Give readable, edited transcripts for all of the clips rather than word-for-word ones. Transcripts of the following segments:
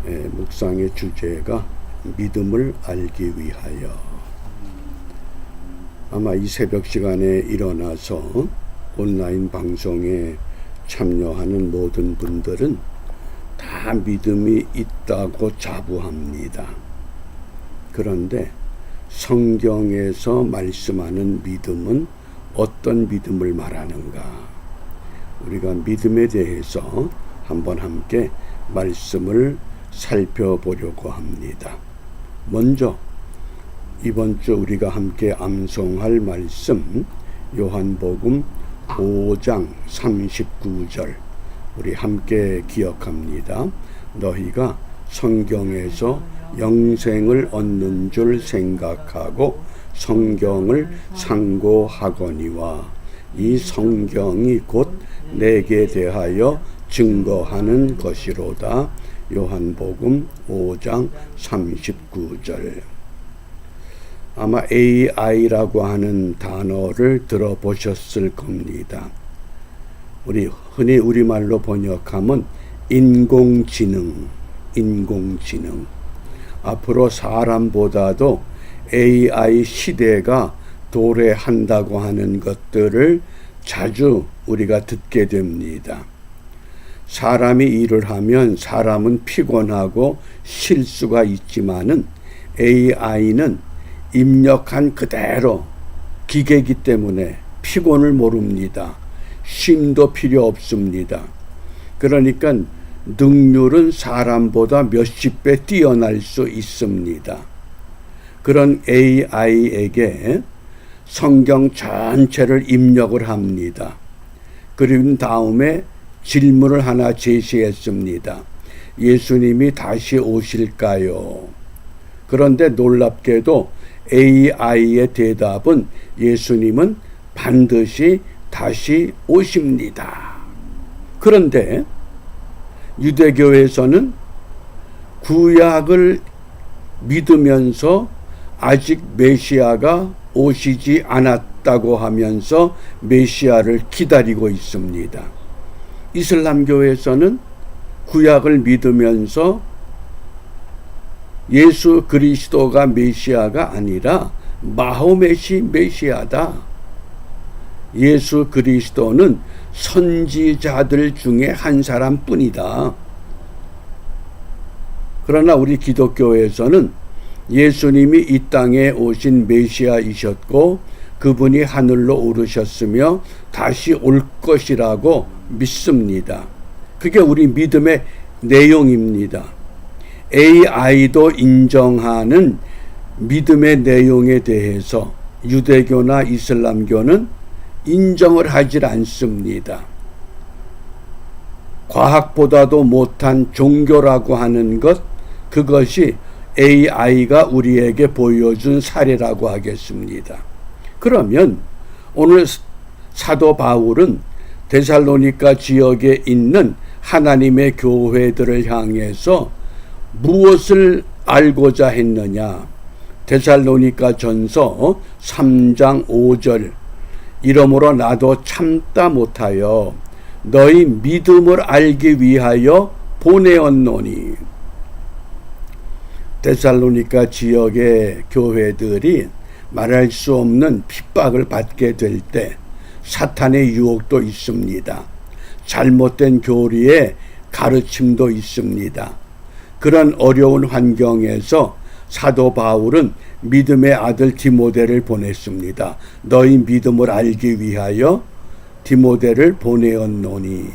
묵상의 주제가 믿음을 알기 위하여. 아마 이 새벽 시간에 일어나서 온라인 방송에 참여하는 모든 분들은 다 믿음이 있다고 자부합니다. 그런데 성경에서 말씀하는 믿음은 어떤 믿음을 말하는가? 우리가 믿음에 대해서 한번 함께 말씀을 살펴보려고 합니다. 먼저 이번 주 우리가 함께 암송할 말씀 요한복음 5장 39절 우리 함께 기억합니다. 너희가 성경에서 영생을 얻는 줄 생각하고 성경을 상고하거니와 이 성경이 곧 내게 대하여 증거하는 것이로다. 요한복음 5장 39절. 아마 AI라고 하는 단어를 들어보셨을 겁니다. 우리 흔히 우리말로 번역하면 인공지능. 앞으로 사람보다도 AI 시대가 도래한다고 하는 것들을 자주 우리가 듣게 됩니다. 사람이 일을 하면 사람은 피곤하고 실수가 있지만은 AI는 입력한 그대로 기계이기 때문에 피곤을 모릅니다. 쉼도 필요 없습니다. 그러니까 능률은 사람보다 몇십 배 뛰어날 수 있습니다. 그런 AI에게 성경 전체를 입력을 합니다. 그리고 다음에 질문을 하나 제시했습니다. 예수님이 다시 오실까요? 그런데 놀랍게도 AI의 대답은 예수님은 반드시 다시 오십니다. 그런데 유대교에서는 구약을 믿으면서 아직 메시아가 오시지 않았다고 하면서 메시아를 기다리고 있습니다. 이슬람교에서는 구약을 믿으면서 예수 그리스도가 메시아가 아니라 마호멧이 메시아다. 예수 그리스도는 선지자들 중에 한 사람뿐이다. 그러나 우리 기독교에서는 예수님이 이 땅에 오신 메시아이셨고 그분이 하늘로 오르셨으며 다시 올 것이라고 믿습니다. 그게 우리 믿음의 내용입니다. AI도 인정하는 믿음의 내용에 대해서 유대교나 이슬람교는 인정을 하질 않습니다. 과학보다도 못한 종교라고 하는 것, 그것이 AI가 우리에게 보여준 사례라고 하겠습니다. 그러면 오늘 사도 바울은 데살로니가 지역에 있는 하나님의 교회들을 향해서 무엇을 알고자 했느냐? 데살로니가 전서 3장 5절 이러므로 나도 참다 못하여 너희 믿음을 알기 위하여 보내었노니. 데살로니가 지역의 교회들이 말할 수 없는 핍박을 받게 될 때 사탄의 유혹도 있습니다. 잘못된 교리의 가르침도 있습니다. 그런 어려운 환경에서 사도 바울은 믿음의 아들 디모데를 보냈습니다. 너희 믿음을 알기 위하여 디모데를 보내었노니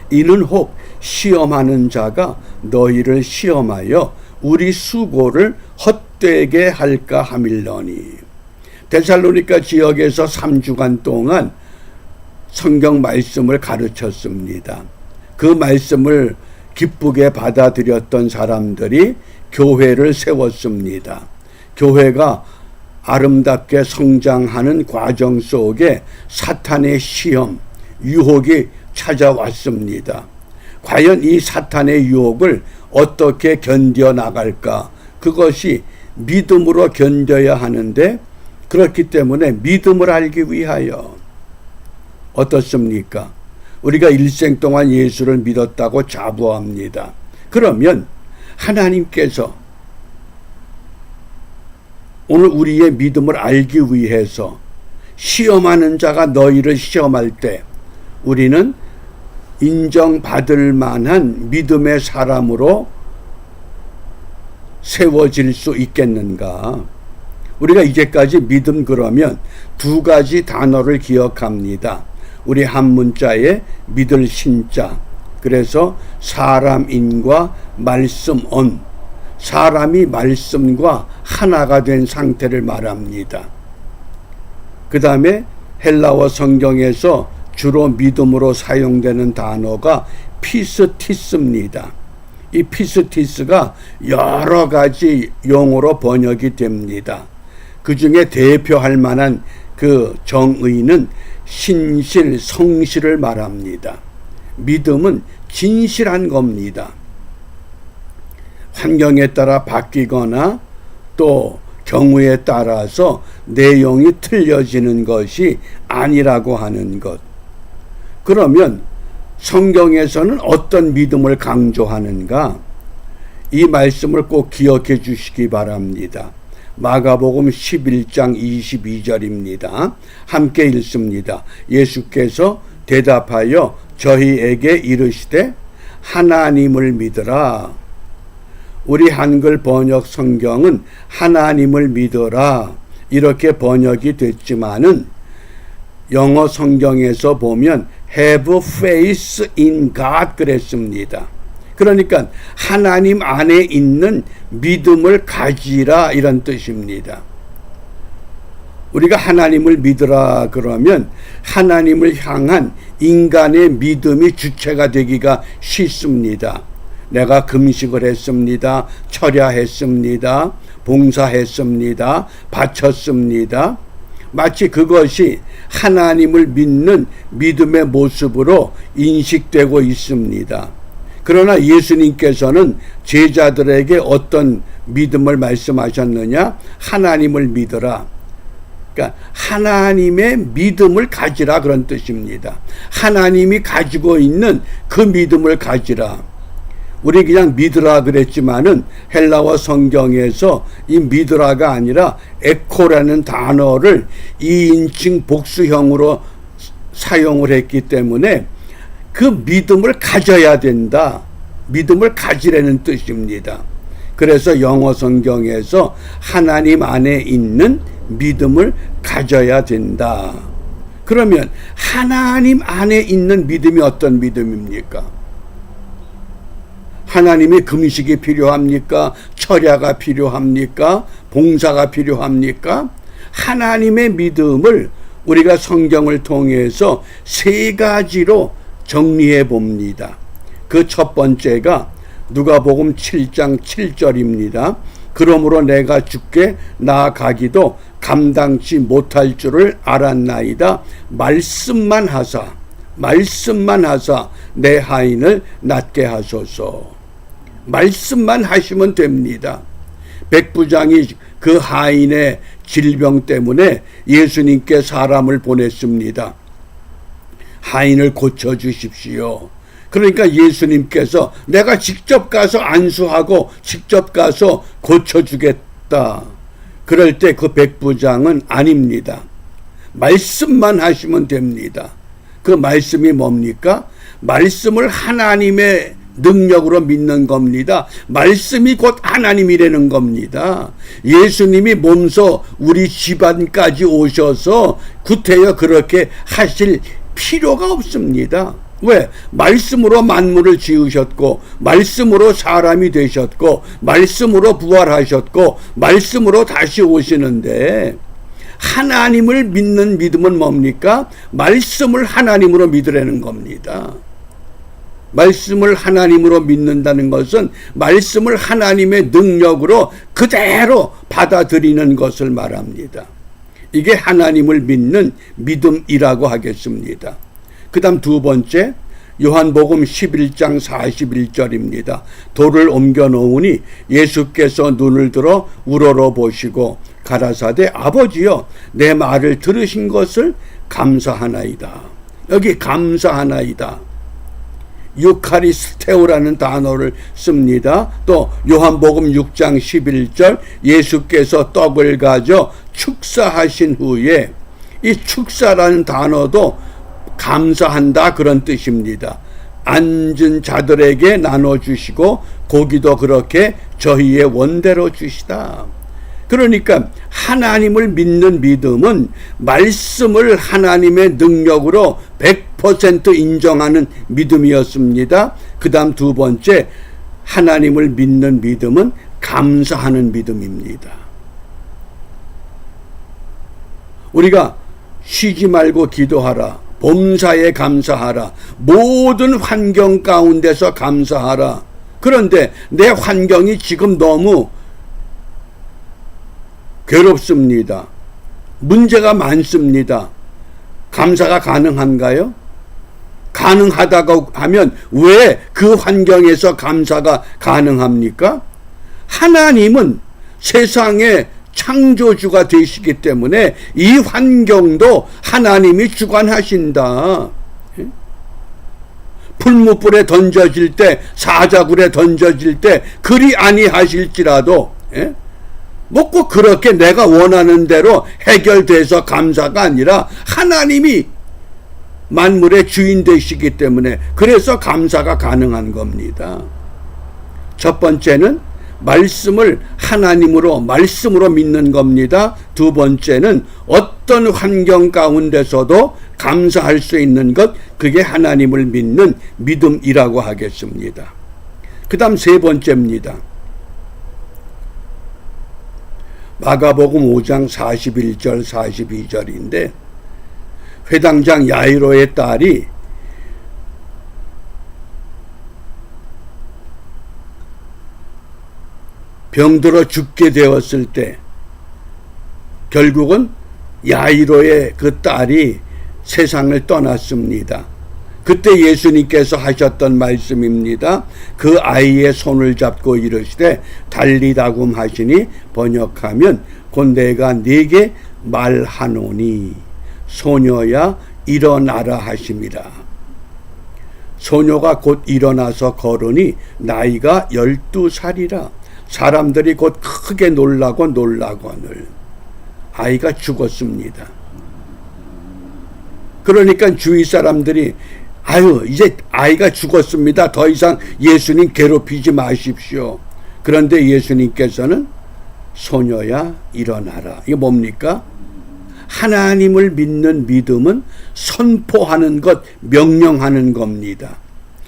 이는 혹 시험하는 자가 너희를 시험하여 우리 수고를 헛되게 할까 함일러니. 데살로니가 지역에서 3주간 동안 성경 말씀을 가르쳤습니다. 그 말씀을 기쁘게 받아들였던 사람들이 교회를 세웠습니다. 교회가 아름답게 성장하는 과정 속에 사탄의 시험, 유혹이 찾아왔습니다. 과연 이 사탄의 유혹을 어떻게 견뎌 나갈까? 그것이 믿음으로 견뎌야 하는데, 그렇기 때문에 믿음을 알기 위하여 어떻습니까? 우리가 일생 동안 예수를 믿었다고 자부합니다. 그러면 하나님께서 오늘 우리의 믿음을 알기 위해서 시험하는 자가 너희를 시험할 때 우리는 인정받을 만한 믿음의 사람으로 세워질 수 있겠는가? 우리가 이제까지 믿음 그러면 두 가지 단어를 기억합니다. 우리 한문자에 믿을 신자, 그래서 사람인과 말씀언, 사람이 말씀과 하나가 된 상태를 말합니다. 그 다음에 헬라어 성경에서 주로 믿음으로 사용되는 단어가 피스티스입니다. 이 피스티스가 여러 가지 용어로 번역이 됩니다. 그 중에 대표할 만한 그 정의는 신실, 성실을 말합니다. 믿음은 진실한 겁니다. 환경에 따라 바뀌거나 또 경우에 따라서 내용이 틀려지는 것이 아니라고 하는 것. 그러면 성경에서는 어떤 믿음을 강조하는가? 이 말씀을 꼭 기억해 주시기 바랍니다. 마가복음 11장 22절입니다. 함께 읽습니다. 예수께서 대답하여 저희에게 이르시되 하나님을 믿으라. 우리 한글 번역 성경은 하나님을 믿어라 이렇게 번역이 됐지만은 영어 성경에서 보면 have faith in God 그랬습니다. 그러니까 하나님 안에 있는 믿음을 가지라 이런 뜻입니다. 우리가 하나님을 믿으라 그러면 하나님을 향한 인간의 믿음이 주체가 되기가 쉽습니다. 내가 금식을 했습니다. 철야했습니다. 봉사했습니다. 바쳤습니다. 마치 그것이 하나님을 믿는 믿음의 모습으로 인식되고 있습니다. 그러나 예수님께서는 제자들에게 어떤 믿음을 말씀하셨느냐? 하나님을 믿어라. 그러니까 하나님의 믿음을 가지라 그런 뜻입니다. 하나님이 가지고 있는 그 믿음을 가지라. 우리 그냥 믿으라 그랬지만은 헬라어 성경에서 이 믿으라가 아니라 에코라는 단어를 2인칭 복수형으로 사용을 했기 때문에 그 믿음을 가져야 된다. 믿음을 가지라는 뜻입니다. 그래서 영어 성경에서 하나님 안에 있는 믿음을 가져야 된다. 그러면 하나님 안에 있는 믿음이 어떤 믿음입니까? 하나님의 금식이 필요합니까? 철야가 필요합니까? 봉사가 필요합니까? 하나님의 믿음을 우리가 성경을 통해서 세 가지로 정리해 봅니다. 그 첫 번째가 누가복음 7장 7절입니다. 그러므로 내가 주께 나아가기도 감당치 못할 줄을 알았나이다. 말씀만 하사 내 하인을 낫게 하소서. 말씀만 하시면 됩니다. 백부장이 그 하인의 질병 때문에 예수님께 사람을 보냈습니다. 하인을 고쳐주십시오. 그러니까 예수님께서 내가 직접 가서 안수하고 직접 가서 고쳐주겠다. 그럴 때 그 백부장은 아닙니다. 말씀만 하시면 됩니다. 그 말씀이 뭡니까? 말씀을 하나님의 능력으로 믿는 겁니다. 말씀이 곧 하나님이라는 겁니다. 예수님이 몸소 우리 집안까지 오셔서 구태여 그렇게 하실 필요가 없습니다. 왜? 말씀으로 만물을 지으셨고 말씀으로 사람이 되셨고 말씀으로 부활하셨고 말씀으로 다시 오시는데 하나님을 믿는 믿음은 뭡니까? 말씀을 하나님으로 믿으라는 겁니다. 말씀을 하나님으로 믿는다는 것은 말씀을 하나님의 능력으로 그대로 받아들이는 것을 말합니다. 이게 하나님을 믿는 믿음이라고 하겠습니다. 그 다음 두 번째, 요한복음 11장 41절입니다. 돌을 옮겨 놓으니 예수께서 눈을 들어 우러러 보시고 가라사대 아버지여 내 말을 들으신 것을 감사하나이다. 여기 감사하나이다. 유카리스테오라는 단어를 씁니다. 또 요한복음 6장 11절 예수께서 떡을 가져 축사하신 후에 이 축사라는 단어도 감사한다 그런 뜻입니다. 앉은 자들에게 나눠주시고 고기도 그렇게 저희의 원대로 주시다. 그러니까 하나님을 믿는 믿음은 말씀을 하나님의 능력으로 100% 인정하는 믿음이었습니다. 그 다음 두 번째, 하나님을 믿는 믿음은 감사하는 믿음입니다. 우리가 쉬지 말고 기도하라, 범사에 감사하라, 모든 환경 가운데서 감사하라. 그런데 내 환경이 지금 너무 괴롭습니다. 문제가 많습니다. 감사가 가능한가요? 가능하다고 하면 왜 그 환경에서 감사가 가능합니까? 하나님은 세상의 창조주가 되시기 때문에 이 환경도 하나님이 주관하신다. 풀무불에 던져질 때, 사자굴에 던져질 때 그리 아니하실지라도 뭐 꼭 그렇게 내가 원하는 대로 해결돼서 감사가 아니라 하나님이 만물의 주인 되시기 때문에 그래서 감사가 가능한 겁니다. 첫 번째는 말씀을 하나님으로 말씀으로 믿는 겁니다. 두 번째는 어떤 환경 가운데서도 감사할 수 있는 것, 그게 하나님을 믿는 믿음이라고 하겠습니다. 그 다음 세 번째입니다. 마가복음 5장 41절 42절인데 회당장 야이로의 딸이 병들어 죽게 되었을 때 결국은 야이로의 그 딸이 세상을 떠났습니다. 그때 예수님께서 하셨던 말씀입니다. 그 아이의 손을 잡고 이르시되 달리다굼 하시니 번역하면 곧 내가 네게 말하노니 소녀야 일어나라 하심이라. 소녀가 곧 일어나서 걸으니 나이가 12살이라. 사람들이 곧 크게 놀라거늘 아이가 죽었습니다. 그러니까 주위 사람들이 아유 이제 아이가 죽었습니다. 더 이상 예수님 괴롭히지 마십시오. 그런데 예수님께서는 소녀야 일어나라. 이게 뭡니까? 하나님을 믿는 믿음은 선포하는 것, 명령하는 겁니다.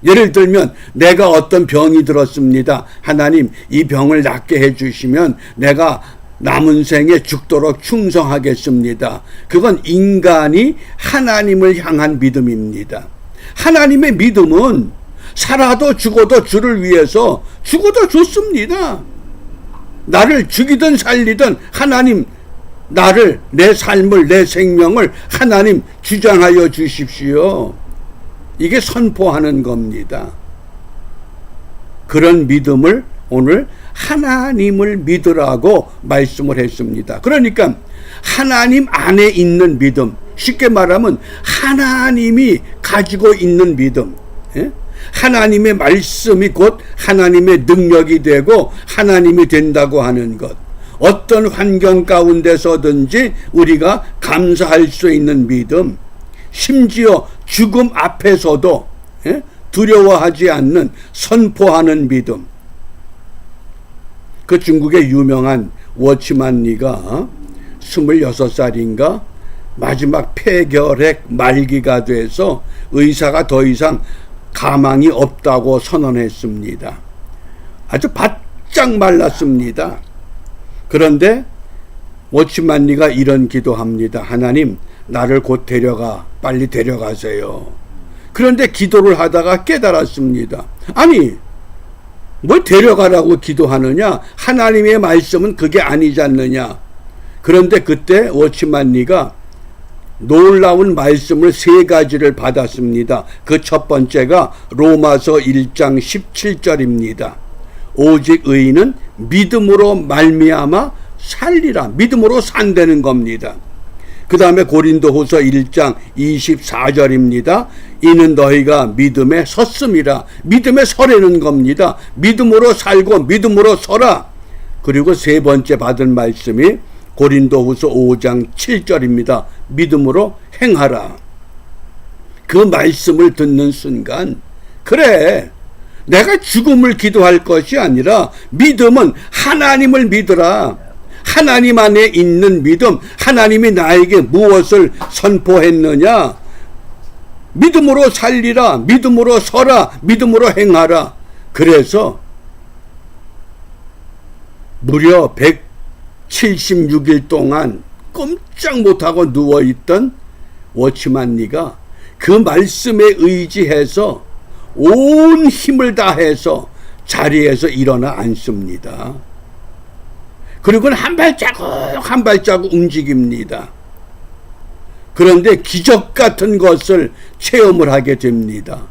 예를 들면 내가 어떤 병이 들었습니다. 하나님 이 병을 낫게 해주시면 내가 남은 생에 죽도록 충성하겠습니다. 그건 인간이 하나님을 향한 믿음입니다. 하나님의 믿음은 살아도 죽어도 주를 위해서 죽어도 좋습니다. 나를 죽이든 살리든 하나님 나를, 내 삶을, 내 생명을 하나님 주장하여 주십시오. 이게 선포하는 겁니다. 그런 믿음을 오늘 하나님을 믿으라고 말씀을 했습니다. 그러니까 하나님 안에 있는 믿음, 쉽게 말하면 하나님이 가지고 있는 믿음, 하나님의 말씀이 곧 하나님의 능력이 되고 하나님이 된다고 하는 것, 어떤 환경 가운데서든지 우리가 감사할 수 있는 믿음, 심지어 죽음 앞에서도 두려워하지 않는 선포하는 믿음. 그 중국의 유명한 워치만 리가 26살인가 마지막 폐결핵 말기가 돼서 의사가 더 이상 가망이 없다고 선언했습니다. 아주 바짝 말랐습니다. 그런데 워치만 리가 이런 기도합니다. 하나님 나를 곧 데려가, 빨리 데려가세요. 그런데 기도를 하다가 깨달았습니다. 아니 뭘 데려가라고 기도하느냐? 하나님의 말씀은 그게 아니지 않느냐? 그런데 그때 워치만 리가 놀라운 말씀을 세 가지를 받았습니다. 그 첫 번째가 로마서 1장 17절입니다. 오직 의인은 믿음으로 말미암아 살리라. 믿음으로 산다는 겁니다. 그 다음에 고린도후서 1장 24절입니다. 이는 너희가 믿음에 섰음이라. 믿음에 서라는 겁니다. 믿음으로 살고 믿음으로 서라. 그리고 세 번째 받은 말씀이 고린도후서 5장 7절입니다. 믿음으로 행하라. 그 말씀을 듣는 순간, 그래, 내가 죽음을 기도할 것이 아니라 믿음은 하나님을 믿으라. 하나님 안에 있는 믿음, 하나님이 나에게 무엇을 선포했느냐? 믿음으로 살리라, 믿음으로 서라, 믿음으로 행하라. 그래서 무려 176일 동안 꼼짝 못하고 누워있던 워치만 리가 그 말씀에 의지해서 온 힘을 다해서 자리에서 일어나 앉습니다. 그리고는 한 발자국 한 발자국 움직입니다. 그런데 기적 같은 것을 체험을 하게 됩니다.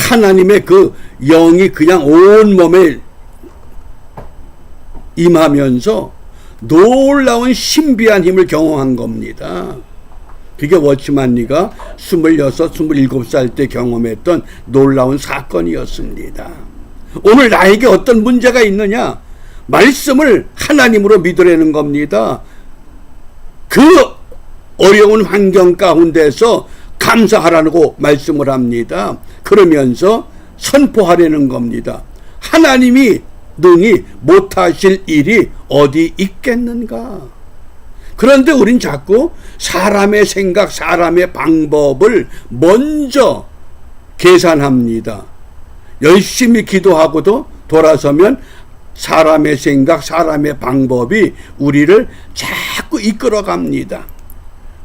하나님의 그 영이 그냥 온 몸에 임하면서 놀라운 신비한 힘을 경험한 겁니다. 그게 워치만 리가 26, 27살 때 경험했던 놀라운 사건이었습니다. 오늘 나에게 어떤 문제가 있느냐? 말씀을 하나님으로 믿으라는 겁니다. 그 어려운 환경 가운데서 감사하라고 말씀을 합니다. 그러면서 선포하라는 겁니다. 하나님이 능히 못하실 일이 어디 있겠는가? 그런데 우린 자꾸 사람의 생각, 사람의 방법을 먼저 계산합니다. 열심히 기도하고도 돌아서면 사람의 생각, 사람의 방법이 우리를 자꾸 이끌어갑니다.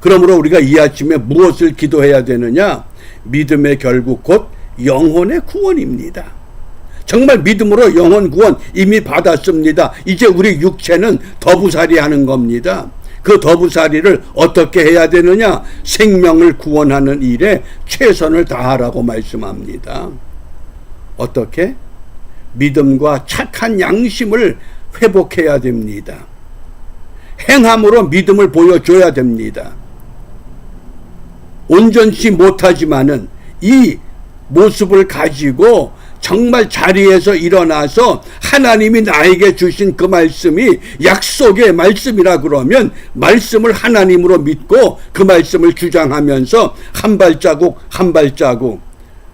그러므로 우리가 이 아침에 무엇을 기도해야 되느냐? 믿음의 결국 곧 영혼의 구원입니다. 정말 믿음으로 영혼 구원 이미 받았습니다. 이제 우리 육체는 더부살이 하는 겁니다. 그 더부살이를 어떻게 해야 되느냐? 생명을 구원하는 일에 최선을 다하라고 말씀합니다. 어떻게? 믿음과 착한 양심을 회복해야 됩니다. 행함으로 믿음을 보여줘야 됩니다. 온전치 못하지만은 이 모습을 가지고 정말 자리에서 일어나서 하나님이 나에게 주신 그 말씀이 약속의 말씀이라 그러면 말씀을 하나님으로 믿고 그 말씀을 주장하면서 한 발자국 한 발자국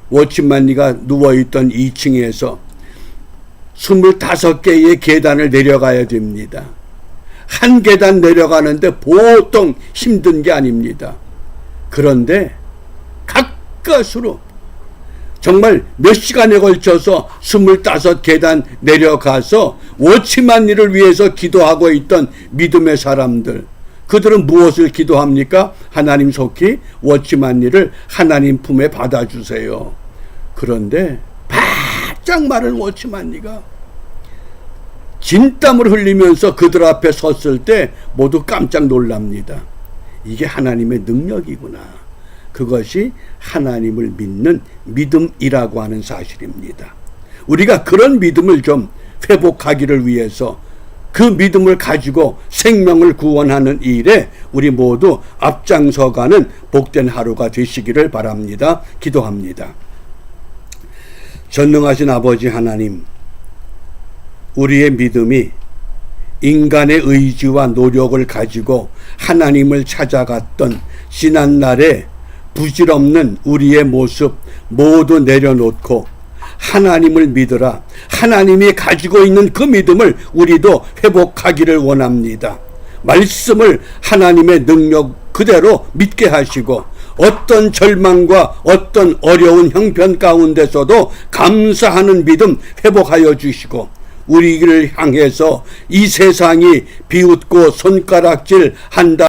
워치만 리가 누워있던 2층에서 25개의 계단을 내려가야 됩니다. 한 계단 내려가는데 보통 힘든 게 아닙니다. 그런데 가까스로 정말 몇 시간에 걸쳐서 25계단 내려가서 워치만 리를 위해서 기도하고 있던 믿음의 사람들, 그들은 무엇을 기도합니까? 하나님 속히 워치만 리를 하나님 품에 받아주세요. 그런데 바짝 마른 워치만 리가 진땀을 흘리면서 그들 앞에 섰을 때 모두 깜짝 놀랍니다. 이게 하나님의 능력이구나. 그것이 하나님을 믿는 믿음이라고 하는 사실입니다. 우리가 그런 믿음을 좀 회복하기를 위해서 그 믿음을 가지고 생명을 구원하는 일에 우리 모두 앞장서가는 복된 하루가 되시기를 바랍니다. 기도합니다. 전능하신 아버지 하나님, 우리의 믿음이 인간의 의지와 노력을 가지고 하나님을 찾아갔던 지난날의 부질없는 우리의 모습 모두 내려놓고 하나님을 믿으라. 하나님이 가지고 있는 그 믿음을 우리도 회복하기를 원합니다. 말씀을 하나님의 능력 그대로 믿게 하시고 어떤 절망과 어떤 어려운 형편 가운데서도 감사하는 믿음 회복하여 주시고 우리를 향해서 이 세상이 비웃고 손가락질 한다